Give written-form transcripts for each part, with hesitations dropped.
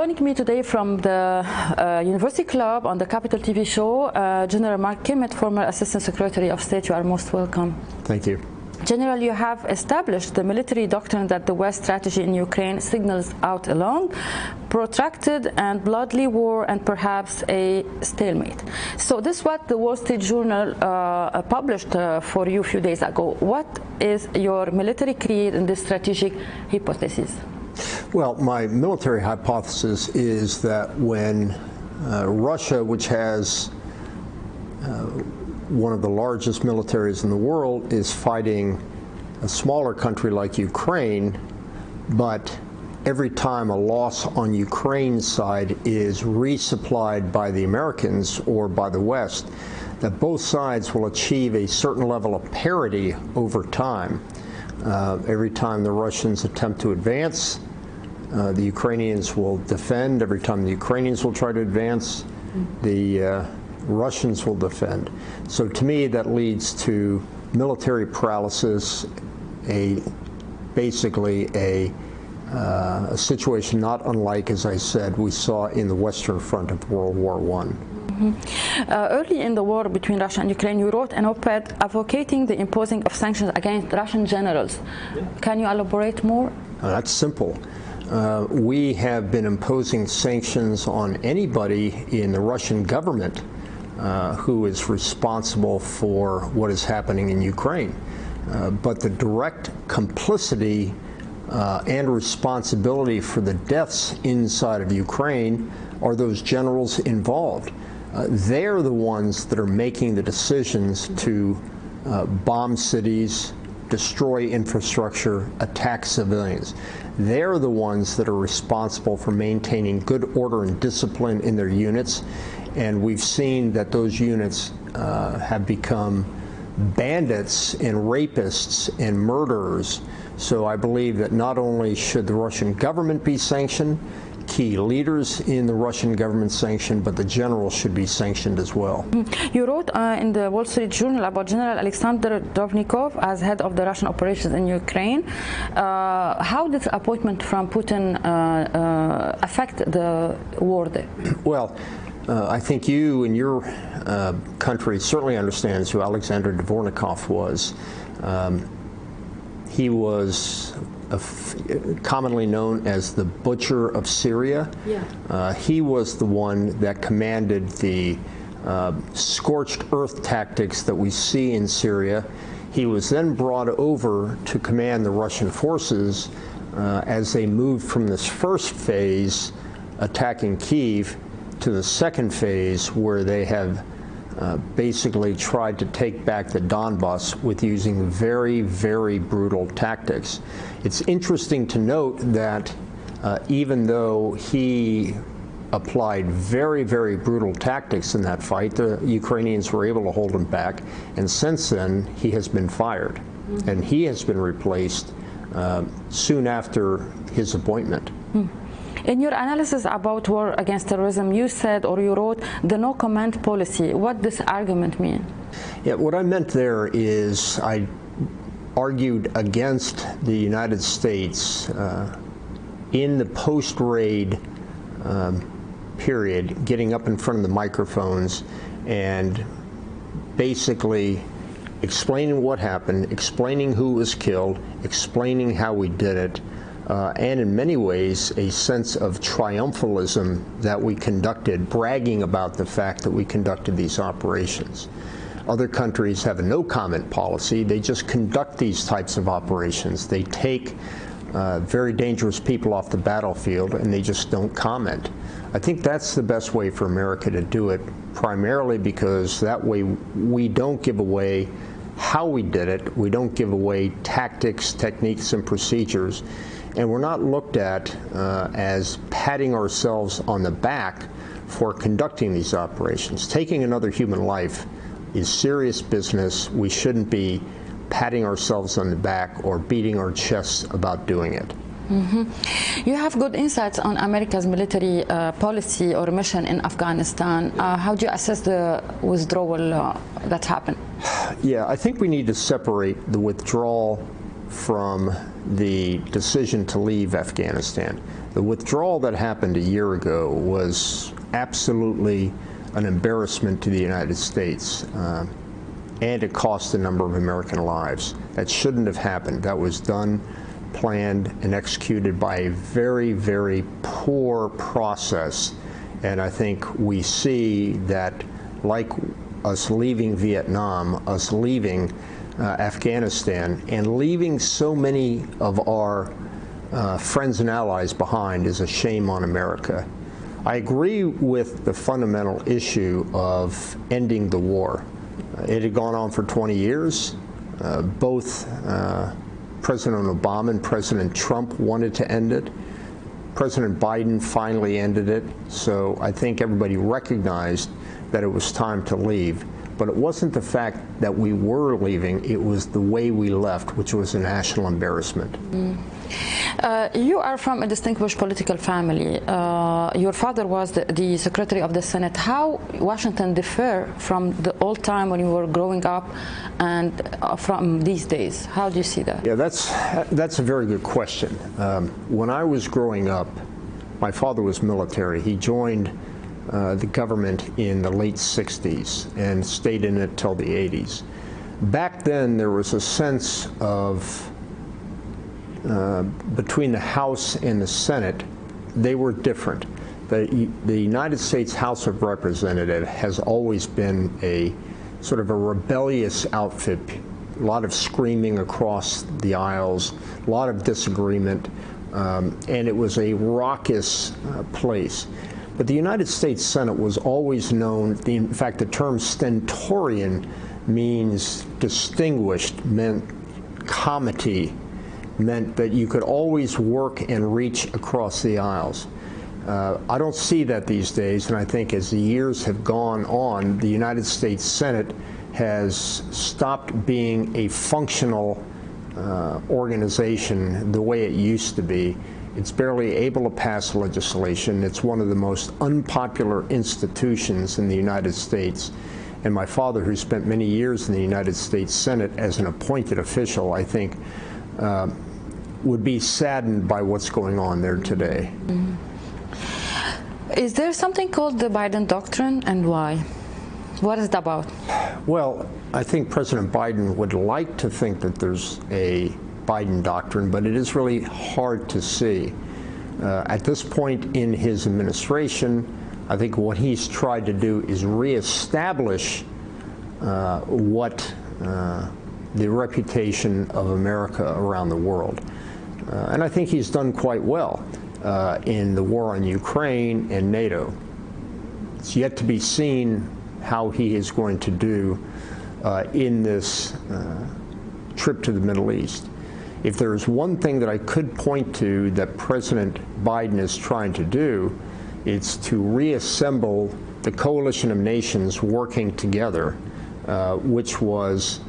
Joining me today from the University Club on the Capital TV show, General Kimmitt, former Assistant Secretary of State. You are most welcome. Thank you. General, you have established the military doctrine that the West strategy in Ukraine signals out a long, protracted and bloody war and perhaps a stalemate. So this is what the Wall Street Journal published for you a few days ago. What is your military creed in this strategic hypothesis? Well, my military hypothesis is that when Russia, which has one of the largest militaries in the world, is fighting a smaller country like Ukraine, but every time a loss on Ukraine's side is resupplied by the Americans or by the West, that both sides will achieve a certain level of parity over time. Every time the Russians attempt to advance, the Ukrainians will defend. Every time the Ukrainians will try to advance, the Russians will defend. So to me, that leads to military paralysis, basically a situation not unlike, as I said, we saw in the Western Front of World War I. Early in the war between Russia and Ukraine, you wrote an op-ed advocating the imposing of sanctions against Russian generals. Can you elaborate more? That's simple. We have been imposing sanctions on anybody in the Russian government who is responsible for what is happening in Ukraine. But the direct complicity and responsibility for the deaths inside of Ukraine are those generals involved. They're the ones that are making the decisions to bomb cities, destroy infrastructure, attack civilians. They're the ones that are responsible for maintaining good order and discipline in their units. And we've seen that those units have become bandits and rapists and murderers. So I believe that not only should the Russian government be sanctioned, key leaders in the Russian government sanctioned, but the generals should be sanctioned as well. You wrote in the Wall Street Journal about General Alexander Dovnikov as head of the Russian operations in Ukraine. How did the appointment from Putin affect the war there? Well, I think you and your country certainly understands who Alexander Dvornikov was. He was commonly known as the Butcher of Syria. Yeah. He was the one that commanded the scorched earth tactics that we see in Syria. He was then brought over to command the Russian forces as they moved from this first phase, attacking Kyiv, to the second phase, where they have basically tried to take back the Donbass with using very, very brutal tactics. It's interesting to note that even though he applied very, very brutal tactics in that fight, the Ukrainians were able to hold him back, and since then he has been fired, and he has been replaced soon after his appointment. In your analysis about war against terrorism, you said, or you wrote, the no-comment policy. What does this argument mean? Yeah, what I meant there is I argued against the United States in the post-raid period, getting up in front of the microphones and basically explaining what happened, explaining who was killed, explaining how we did it, and in many ways a sense of triumphalism that we conducted, bragging about the fact that we conducted these operations. Other countries have a no-comment policy. They just conduct these types of operations. They take very dangerous people off the battlefield and they just don't comment. I think that's the best way for America to do it, primarily because that way we don't give away how we did it. We don't give away tactics, techniques, and procedures. And we're not looked at as patting ourselves on the back for conducting these operations. Taking another human life is serious business. We shouldn't be patting ourselves on the back or beating our chests about doing it. You have good insights on America's military policy or mission in Afghanistan. How do you assess the withdrawal that happened? Yeah, I think we need to separate the withdrawal from the decision to leave Afghanistan. The withdrawal that happened a year ago was absolutely an embarrassment to the United States, and it cost a number of American lives. That shouldn't have happened. That was done, planned, and executed by a very, very poor process. And I think we see that, like us leaving Vietnam, us leaving Afghanistan, and leaving so many of our friends and allies behind is a shame on America. I agree with the fundamental issue of ending the war. It had gone on for 20 years. Both President Obama and President Trump wanted to end it. President Biden finally ended it. So I think everybody recognized that it was time to leave. But it wasn't the fact that we were leaving, it was the way we left, which was a national embarrassment. You are from a distinguished political family. Your father was the Secretary of the Senate. How Washington differ from the old time when you were growing up and from these days? How do you see that? Yeah, that's a very good question. When I was growing up, my father was military. He joined the government in the late 60s and stayed in it till the 80s. Back then, there was a sense of between the House and the Senate, they were different. The United States House of Representatives has always been a sort of a rebellious outfit, a lot of screaming across the aisles, a lot of disagreement, and it was a raucous place. But the United States Senate was always known, in fact, the term stentorian means distinguished, meant comity, meant that you could always work and reach across the aisles. I don't see that these days, and I think as the years have gone on, the United States Senate has stopped being a functional organization the way it used to be. It's barely able to pass legislation. It's one of the most unpopular institutions in the United States. And my father, who spent many years in the United States Senate as an appointed official, I think would be saddened by what's going on there today. Is there something called the Biden Doctrine, and why? What is it about? Well, I think President Biden would like to think that there's a Biden Doctrine, but it is really hard to see. At this point in his administration, I think what he's tried to do is reestablish what the reputation of America around the world. And I think he's done quite well in the war on Ukraine and NATO. It's yet to be seen how he is going to do in this trip to the Middle East. If there's one thing that I could point to that President Biden is trying to do, it's to reassemble the coalition of nations working together, which was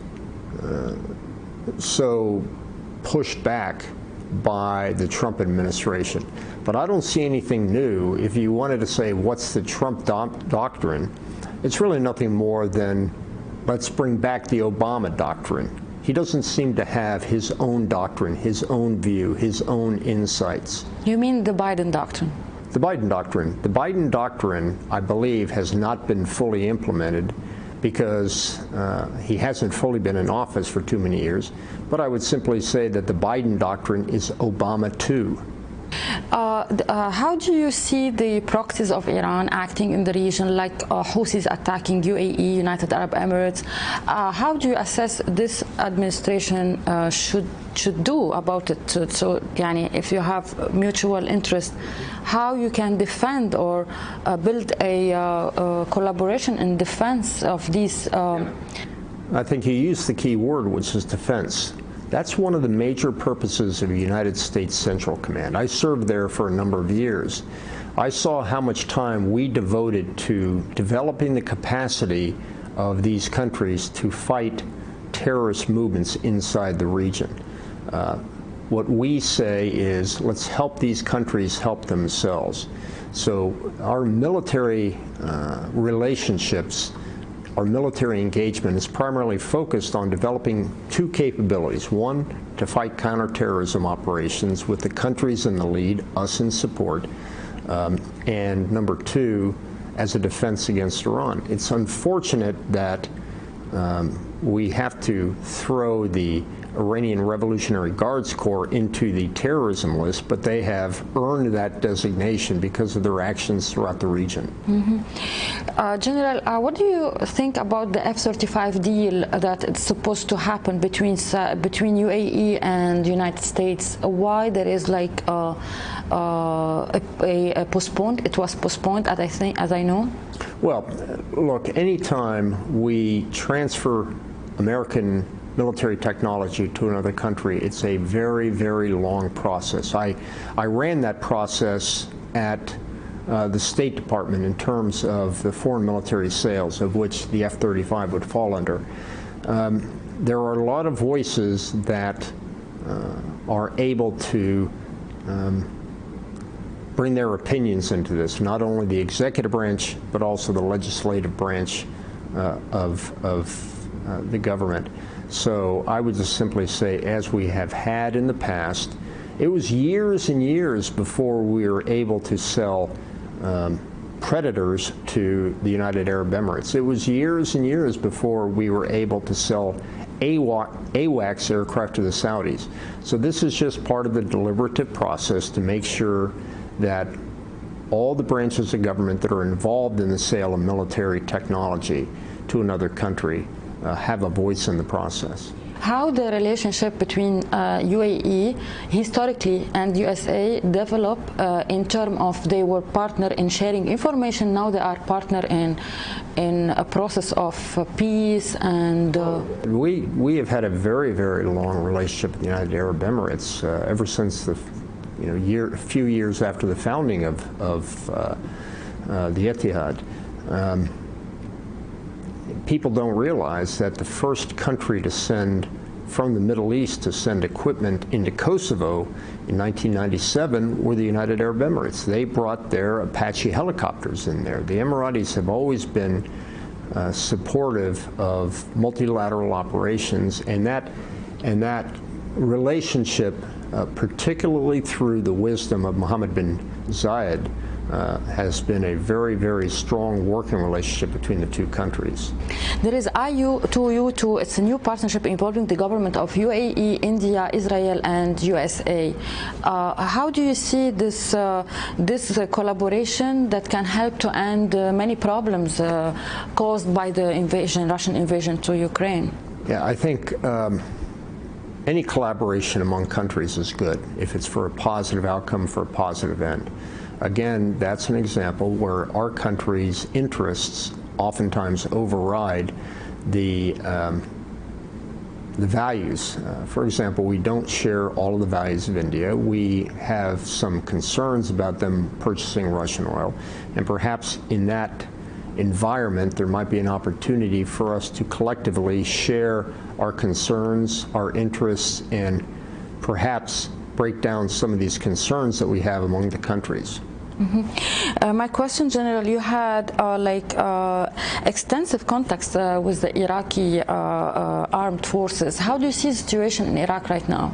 so pushed back by the Trump administration. But I don't see anything new. If you wanted to say, what's the Trump doctrine, it's really nothing more than, let's bring back the Obama doctrine. He doesn't seem to have his own doctrine, his own view, his own insights. You mean the Biden Doctrine? The Biden Doctrine. The Biden Doctrine, I believe, has not been fully implemented because he hasn't fully been in office for too many years. But I would simply say that the Biden Doctrine is Obama 2. How do you see the proxies of Iran acting in the region, like Houthis attacking UAE, United Arab Emirates? How do you assess this administration should do about it? So, yani, if you have mutual interest, how you can defend or build a collaboration in defense of these? I think you used the key word, which is defense. That's one of the major purposes of the United States Central Command. I served there for a number of years. I saw how much time we devoted to developing the capacity of these countries to fight terrorist movements inside the region. What we say is, let's help these countries help themselves. So our military relationships our military engagement is primarily focused on developing two capabilities. One, to fight counterterrorism operations with the countries in the lead, us in support, and number two, as a defense against Iran. It's unfortunate that we have to throw the Iranian Revolutionary Guards Corps into the terrorism list, but they have earned that designation because of their actions throughout the region. General, what do you think about the F-35 deal that it's supposed to happen between UAE and the United States? Why there is like a postponed? It was postponed, as I know. Well, look, anytime we transfer American military technology to another country, it's a very, very long process. I ran that process at the State Department in terms of the foreign military sales, of which the F-35 would fall under. There are a lot of voices that are able to bring their opinions into this, not only the executive branch, but also the legislative branch of the government. So I would just simply say, as we have had in the past, it was years and years before we were able to sell Predators to the United Arab Emirates. It was years and years before we were able to sell AWACS aircraft to the Saudis. So this is just part of the deliberative process to make sure that all the branches of government that are involved in the sale of military technology to another country have a voice in the process. How the relationship between UAE historically and USA developed in terms of they were partner in sharing information, now they are partner in a process of peace and... We have had a very, very long relationship with the United Arab Emirates ever since the a few years after the founding of the Etihad. People don't realize that the first country to send from the Middle East to send equipment into Kosovo in 1997 were the United Arab Emirates. They brought their Apache helicopters in there. The Emiratis have always been supportive of multilateral operations, and that relationship, particularly through the wisdom of Mohammed bin Zayed, has been a very, very strong working relationship between the two countries. There is IU2U2. It's a new partnership involving the government of UAE, India, Israel, and USA. How do you see this collaboration that can help to end many problems caused by the Russian invasion to Ukraine? Yeah, I think any collaboration among countries is good if it's for a positive outcome, for a positive end. Again, that's an example where our country's interests oftentimes override the values. For example, we don't share all of the values of India. We have some concerns about them purchasing Russian oil, and perhaps in that environment there might be an opportunity for us to collectively share our concerns, our interests, and perhaps break down some of these concerns that we have among the countries. My question, General, you had extensive contacts with the Iraqi armed forces. How do you see the situation in Iraq right now?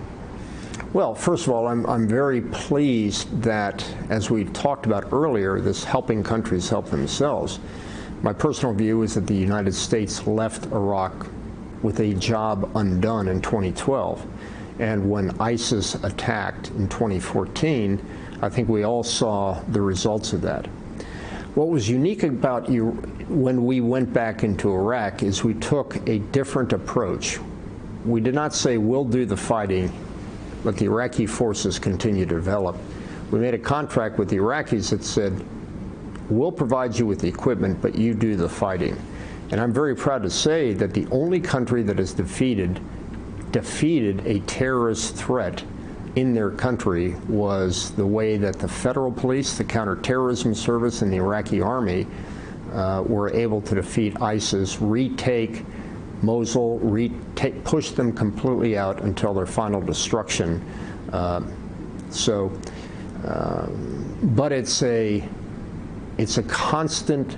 Well, first of all, I'm very pleased that, as we talked about earlier, this helping countries help themselves. My personal view is that the United States left Iraq with a job undone in 2012. And when ISIS attacked in 2014, I think we all saw the results of that. What was unique about when we went back into Iraq is we took a different approach. We did not say, we'll do the fighting, let the Iraqi forces continue to develop. We made a contract with the Iraqis that said, we'll provide you with the equipment, but you do the fighting. And I'm very proud to say that the only country that has defeated a terrorist threat in their country was the way that the federal police, the counterterrorism service, and the Iraqi army were able to defeat ISIS, retake Mosul, push them completely out until their final destruction. But it's a constant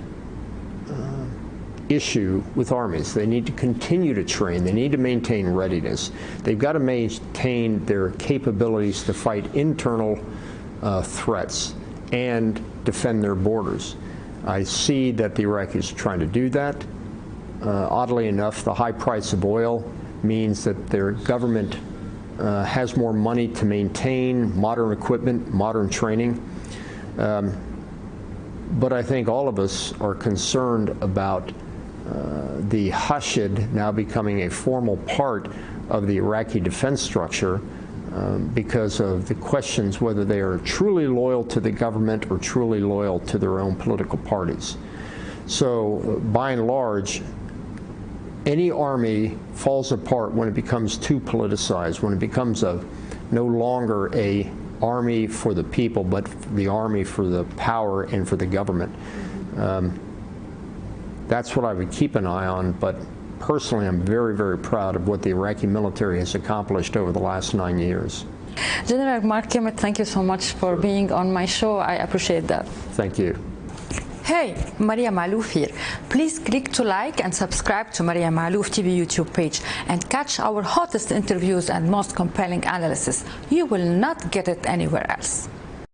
issue with armies. They need to continue to train. They need to maintain readiness. They've got to maintain their capabilities to fight internal threats and defend their borders. I see that the Iraqis are trying to do that. Oddly enough, the high price of oil means that their government has more money to maintain modern equipment, modern training. But I think all of us are concerned about the Hashid now becoming a formal part of the Iraqi defense structure because of the questions whether they are truly loyal to the government or truly loyal to their own political parties. So by and large, any army falls apart when it becomes too politicized, when it becomes no longer a army for the people, but the army for the power and for the government. That's what I would keep an eye on, but personally I'm very, very proud of what the Iraqi military has accomplished over the last 9 years. General Mark Kimmitt, thank you so much for being on my show. I appreciate that. Thank you. Hey, Maria Malouf here. Please click to like and subscribe to Maria Malouf TV YouTube page and catch our hottest interviews and most compelling analysis. You will not get it anywhere else.